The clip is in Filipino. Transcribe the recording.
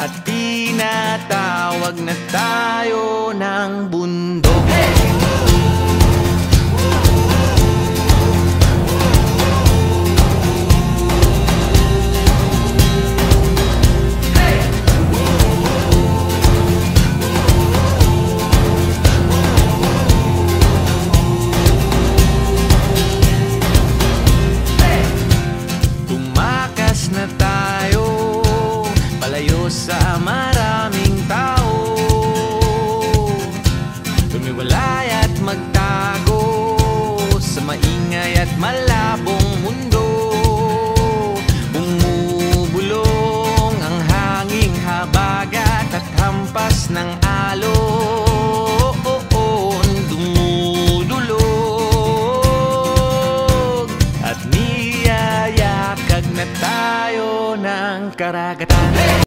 at tinatawag na tayo ng bundok. Na tayo palayo sa maraming tao, lumiwalay at magtago sa maingay at malabong mundo. Bumubulong ang hanging habagat at hampas ng alon, dumudulog at niyayakag na tayo ng karagat.